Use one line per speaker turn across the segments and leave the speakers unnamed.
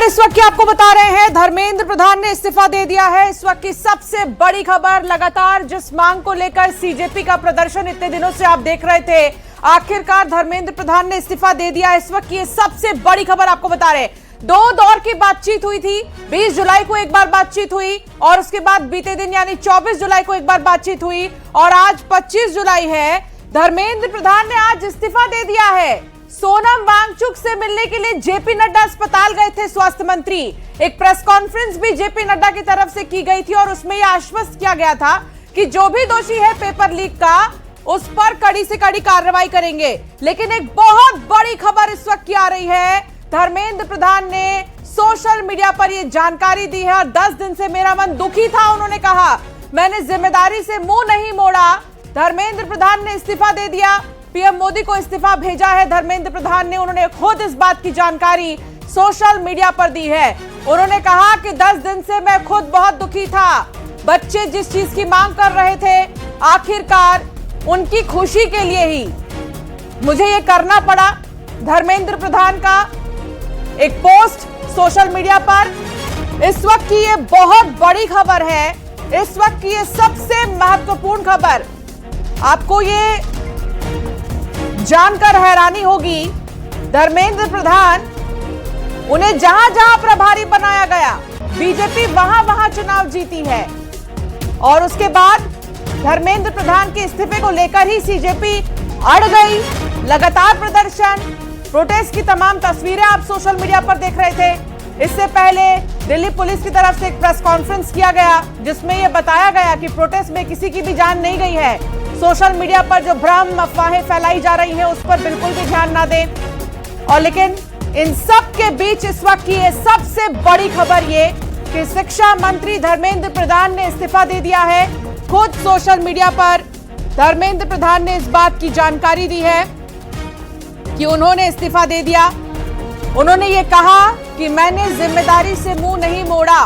खबर इस वक्त की आपको बता रहे हैं, धर्मेंद्र प्रधान ने इस्तीफा दे दिया है। इस वक्त की सबसे बड़ी खबर, लगातार जिस मांग को लेकर सीजेपी का प्रदर्शन इतने दिनों से आप देख रहे थे, आखिरकार धर्मेंद्र प्रधान ने इस्तीफा दे दिया। इस वक्त की सबसे बड़ी खबर आपको बता रहे हैं, 2 दौर की बातचीत हुई थी। 20 जुलाई को एक बार बातचीत हुई और उसके बाद बीते दिन यानी 24 जुलाई को एक बार बातचीत हुई और आज 25 जुलाई है। धर्मेंद्र प्रधान ने आज इस्तीफा दे दिया है। सोनम वांगचुक से मिलने के लिए जेपी नड्डा अस्पताल गए थे स्वास्थ्य मंत्री। एक प्रेस कॉन्फ्रेंस भी जेपी नड्डा की तरफ से की गई थी और उसमें यह आश्वस्त किया गया था कि जो भी दोषी है पेपर लीक का, उस पर कड़ी से कड़ी कार्रवाई करेंगे। लेकिन एक बहुत बड़ी खबर इस वक्त की आ रही है, धर्मेंद्र प्रधान ने सोशल मीडिया पर यह जानकारी दी है और 10 दिन से मेरा मन दुखी था। उन्होंने कहा, मैंने जिम्मेदारी से मुंह नहीं मोड़ा। धर्मेंद्र प्रधान ने इस्तीफा दे दिया। पीएम मोदी को इस्तीफा भेजा है धर्मेंद्र प्रधान ने। उन्होंने खुद इस बात की जानकारी सोशल मीडिया पर दी है। उन्होंने कहा कि 10 दिन से मैं खुद बहुत दुखी था। बच्चे जिस चीज की मांग कर रहे थे, आखिरकार उनकी खुशी के लिए ही मुझे ये करना पड़ा। धर्मेंद्र प्रधान का एक पोस्ट सोशल मीडिया पर। इस वक्त की ये बहुत बड़ी खबर है, इस वक्त की ये सबसे महत्वपूर्ण खबर। आपको ये जानकर हैरानी होगी, धर्मेंद्र प्रधान, उन्हें जहां जहां प्रभारी बनाया गया, बीजेपी वहां वहां चुनाव जीती है और उसके बाद धर्मेंद्र प्रधान के इस्तीफे को लेकर ही सीजेपी अड़ गई। लगातार प्रदर्शन, प्रोटेस्ट की तमाम तस्वीरें आप सोशल मीडिया पर देख रहे थे। इससे पहले दिल्ली पुलिस की तरफ से एक प्रेस कॉन्फ्रेंस किया गया जिसमें यह बताया गया कि प्रोटेस्ट में किसी की भी जान नहीं गई है। सोशल मीडिया पर जो भ्रम अफवाहें फैलाई जा रही हैं उस पर बिल्कुल भी ध्यान ना दें। और लेकिन इन सब के बीच इस वक्त की ये सबसे बड़ी खबर ये कि शिक्षा मंत्री धर्मेंद्र प्रधान ने इस्तीफा दे दिया है। खुद सोशल मीडिया पर धर्मेंद्र प्रधान ने इस बात की जानकारी दी है कि उन्होंने इस्तीफा दे दिया। उन्होंने ये कहा कि मैंने जिम्मेदारी से मुंह नहीं मोड़ा।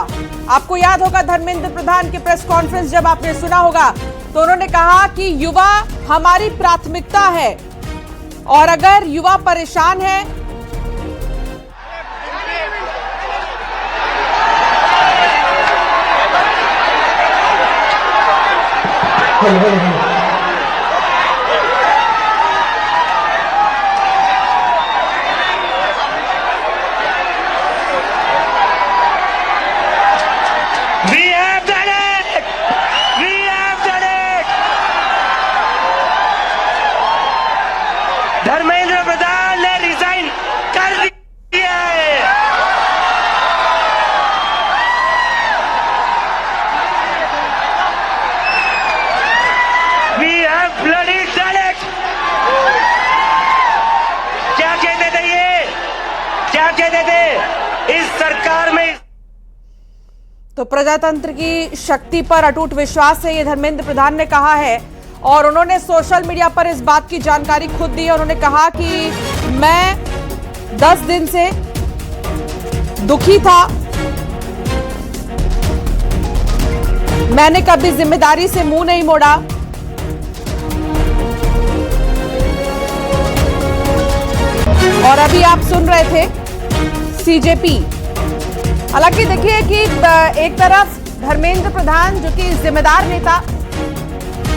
आपको याद होगा धर्मेंद्र प्रधान की प्रेस कॉन्फ्रेंस जब आपने सुना होगा तो उन्होंने कहा कि युवा हमारी प्राथमिकता है और अगर युवा परेशान है
धर्मेंद्र प्रधान ने रिजाइन कर दिया है। We have bloody done it। क्या कहते थे ये, क्या कहते थे इस सरकार में?
तो प्रजातंत्र की शक्ति पर अटूट विश्वास है, ये धर्मेंद्र प्रधान ने कहा है और उन्होंने सोशल मीडिया पर इस बात की जानकारी खुद दी। उन्होंने कहा कि मैं 10 दिन से दुखी था, मैंने कभी जिम्मेदारी से मुंह नहीं मोड़ा। और अभी आप सुन रहे थे सीजेपी। हालांकि देखिए कि एक तरफ धर्मेंद्र प्रधान जो कि जिम्मेदार नेता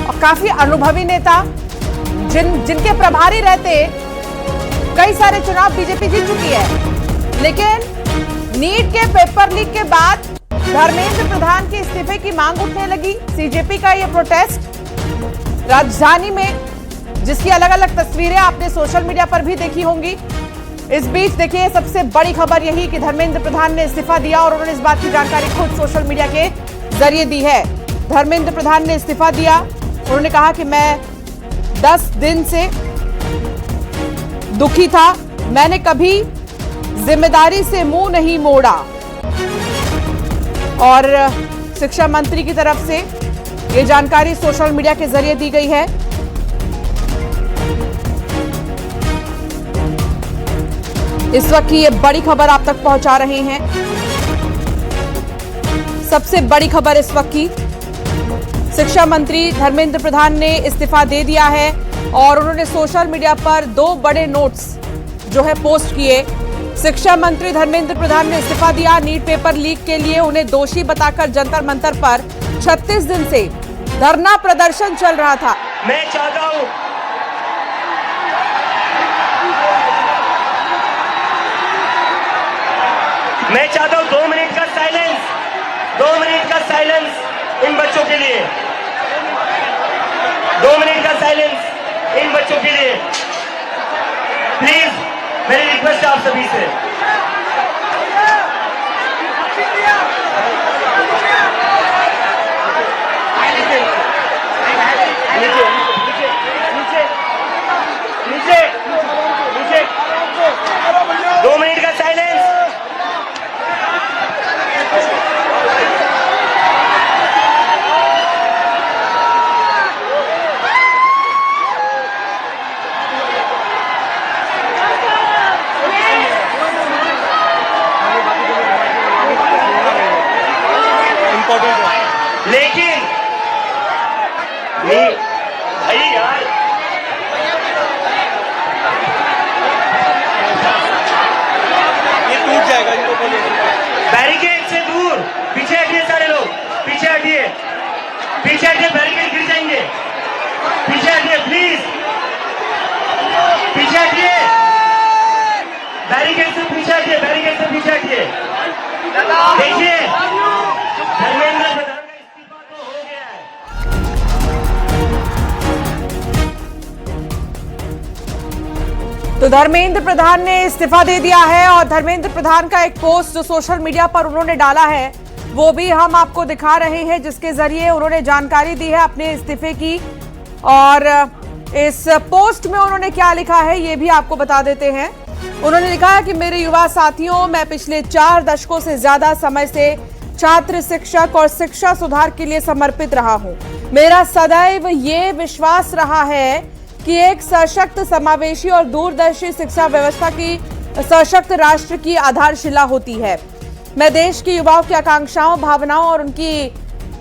और काफी अनुभवी नेता, जिनके प्रभारी रहते कई सारे चुनाव बीजेपी जीत चुकी है, लेकिन नीट के पेपर लीक के बाद धर्मेंद्र प्रधान के इस्तीफे की मांग उठने लगी। सीजेपी का ये प्रोटेस्ट राजधानी में, जिसकी अलग अलग तस्वीरें आपने सोशल मीडिया पर भी देखी होंगी। इस बीच देखिए सबसे बड़ी खबर यही कि धर्मेंद्र प्रधान ने इस्तीफा दिया और उन्होंने इस बात की जानकारी खुद सोशल मीडिया के जरिए दी है। धर्मेंद्र प्रधान ने इस्तीफा दिया। उन्होंने कहा कि मैं 10 दिन से दुखी था, मैंने कभी जिम्मेदारी से मुंह नहीं मोड़ा। और शिक्षा मंत्री की तरफ से यह जानकारी सोशल मीडिया के जरिए दी गई है। इस वक्त की ये बड़ी खबर आप तक पहुंचा रहे हैं। सबसे बड़ी खबर इस वक्त की, शिक्षा मंत्री धर्मेंद्र प्रधान ने इस्तीफा दे दिया है और उन्होंने सोशल मीडिया पर 2 बड़े नोट्स जो है पोस्ट किए। शिक्षा मंत्री धर्मेंद्र प्रधान ने इस्तीफा दिया। नीट पेपर लीक के लिए उन्हें दोषी बताकर जंतर मंतर पर 36 दिन से धरना प्रदर्शन चल रहा था।
मैं चाहता हूं मैं चाहता हूं 2 मिनट का साइलेंस, 2 मिनट का साइलेंस इन बच्चों के लिए, 2 मिनट का साइलेंस इन बच्चों के लिए। प्लीज मेरी रिक्वेस्ट है आप सभी से। नीचे 2 मिनट का साइलेंस। लेकिन भाई यार ये टूट जाएगा, इनको बैरिकेड से दूर पीछे हटिए, सारे लोग पीछे हटिए, पीछे हटिए, बैरिकेड गिर जाएंगे, पीछे हटिए प्लीज, पीछे हटिए, बैरिकेड से पीछे हटिए, बैरिकेड से पीछे हटिए। देखिए धर्मेंद्र प्रधान का इस्तीफा तो हो गया है।
तो धर्मेंद्र प्रधान ने इस्तीफा दे दिया है और धर्मेंद्र प्रधान का एक पोस्ट जो सोशल मीडिया पर उन्होंने डाला है वो भी हम आपको दिखा रहे हैं, जिसके जरिए उन्होंने जानकारी दी है अपने इस्तीफे की। और इस पोस्ट में उन्होंने क्या लिखा है ये भी आपको बता देते हैं। उन्होंने लिखा है कि मेरे युवा साथियों, मैं पिछले 4 दशकों से ज्यादा समय से छात्र, शिक्षक और शिक्षा सुधार के लिए समर्पित रहा हूं। मेरा सदैव ये विश्वास रहा है कि एक सशक्त, समावेशी और दूरदर्शी शिक्षा व्यवस्था की सशक्त राष्ट्र की आधारशिला होती है। मैं देश के युवाओं की आकांक्षाओं, भावनाओं और उनकी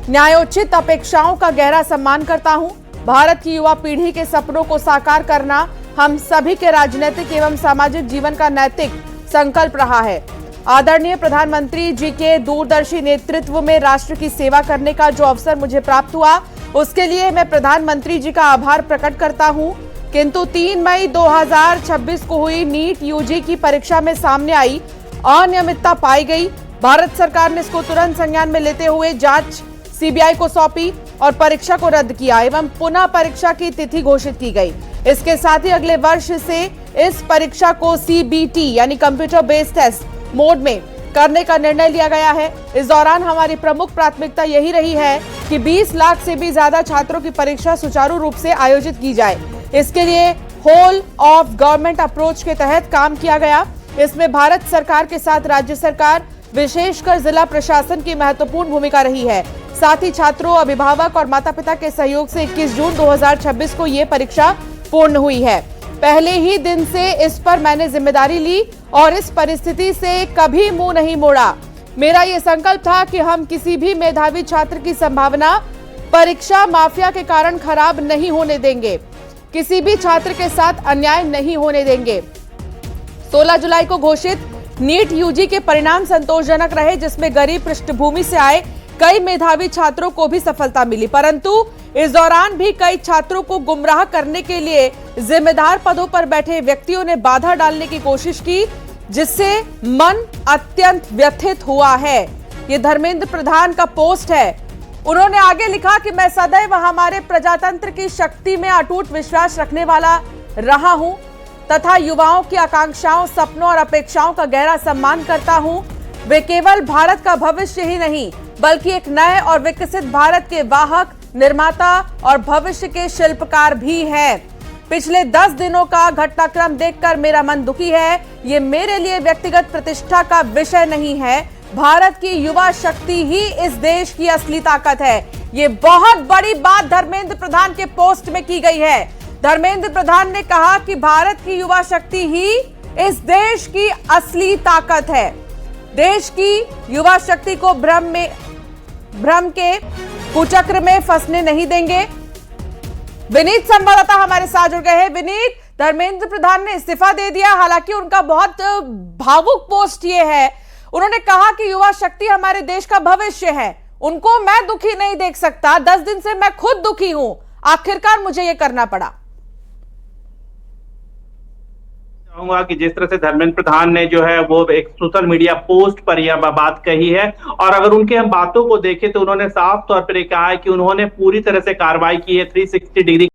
न्यायोचित अपेक्षाओं का गहरा सम्मान करता हूं। भारत की युवा पीढ़ी के सपनों को साकार करना हम सभी के राजनीतिक एवं सामाजिक जीवन का नैतिक संकल्प रहा है। आदरणीय प्रधानमंत्री जी के दूरदर्शी नेतृत्व में राष्ट्र की सेवा करने का जो अवसर मुझे प्राप्त हुआ, उसके लिए मैं प्रधानमंत्री जी का आभार प्रकट करता हूं। किंतु 3 मई 2026 को हुई नीट यूजी की परीक्षा में सामने आई अनियमितता पाई गई। भारत सरकार ने इसको तुरंत संज्ञान में लेते हुए जांच सीबीआई को सौंपी और परीक्षा को रद्द किया एवं पुनः परीक्षा की तिथि घोषित की गई। इसके साथ ही अगले वर्ष से इस परीक्षा को सीबीटी यानी कंप्यूटर बेस्ड टेस्ट मोड में करने का निर्णय लिया गया है। इस दौरान हमारी प्रमुख प्राथमिकता यही रही है कि 20 लाख से भी ज्यादा छात्रों की परीक्षा सुचारू रूप से आयोजित की जाए। इसके लिए होल ऑफ गवर्नमेंट अप्रोच के तहत काम किया गया। इसमें भारत सरकार के साथ राज्य सरकार, विशेषकर जिला प्रशासन की महत्वपूर्ण भूमिका रही है। साथ ही छात्रों, अभिभावक और माता पिता के सहयोग से 21 जून 2026 को ये परीक्षा पूर्ण हुई है। पहले ही दिन से इस पर मैंने जिम्मेदारी ली और इस परिस्थिति से कभी मुंह नहीं मोड़ा। मेरा ये संकल्प था कि हम किसी भी मेधावी छात्र की संभावना परीक्षा माफिया के कारण खराब नहीं होने देंगे, किसी भी छात्र के साथ अन्याय नहीं होने देंगे। 16 जुलाई को घोषित नीट यूजी के परिणाम संतोषजनक रहे, जिसमें गरीब पृष्ठभूमि से आए कई मेधावी छात्रों को भी सफलता मिली, परंतु इस दौरान भी कई छात्रों को गुमराह करने के लिए जिम्मेदार पदों पर बैठे व्यक्तियों ने बाधा डालने की कोशिश की, जिससे मन अत्यंत व्यथित हुआ है। ये धर्मेंद्र प्रधान का पोस्ट है। उन्होंने आगे लिखा कि मैं सदैव हमारे प्रजातंत्र की शक्ति में अटूट विश्वास रखने वाला रहा हूं तथा युवाओं की आकांक्षाओं, सपनों और अपेक्षाओं का गहरा सम्मान करता हूं। वे केवल भारत का भविष्य ही नहीं बल्कि एक नए और विकसित भारत के वाहक, निर्माता और भविष्य के शिल्पकार भी हैं। पिछले 10 दिनों का घटनाक्रम देखकर मेरा मन दुखी है। ये मेरे लिए व्यक्तिगत प्रतिष्ठा का विषय नहीं है। भारत की युवा शक्ति ही इस देश की असली ताकत है। ये बहुत बड़ी बात धर्मेंद्र प्रधान के पोस्ट में की गई है। धर्मेंद्र प्रधान ने कहा कि भारत की युवा शक्ति ही इस देश की असली ताकत है। देश की युवा शक्ति को भ्रम के कुचक्र में फंसने नहीं देंगे। विनीत संवाददाता हमारे साथ जुड़ गए हैं। विनीत, धर्मेंद्र प्रधान ने इस्तीफा दे दिया, हालांकि उनका बहुत भावुक पोस्ट ये है, उन्होंने कहा कि युवा शक्ति हमारे देश का भविष्य है, उनको मैं दुखी नहीं देख सकता, 10 दिन से मैं खुद दुखी हूं, आखिरकार मुझे ये करना पड़ा।
चाहूंगा कि जिस तरह से धर्मेंद्र प्रधान ने जो है वो एक सोशल मीडिया पोस्ट पर यह बात कही है, और अगर उनके हम बातों को देखें तो उन्होंने साफ तौर पर कहा है कि उन्होंने पूरी तरह से कार्रवाई की है, 360 डिग्री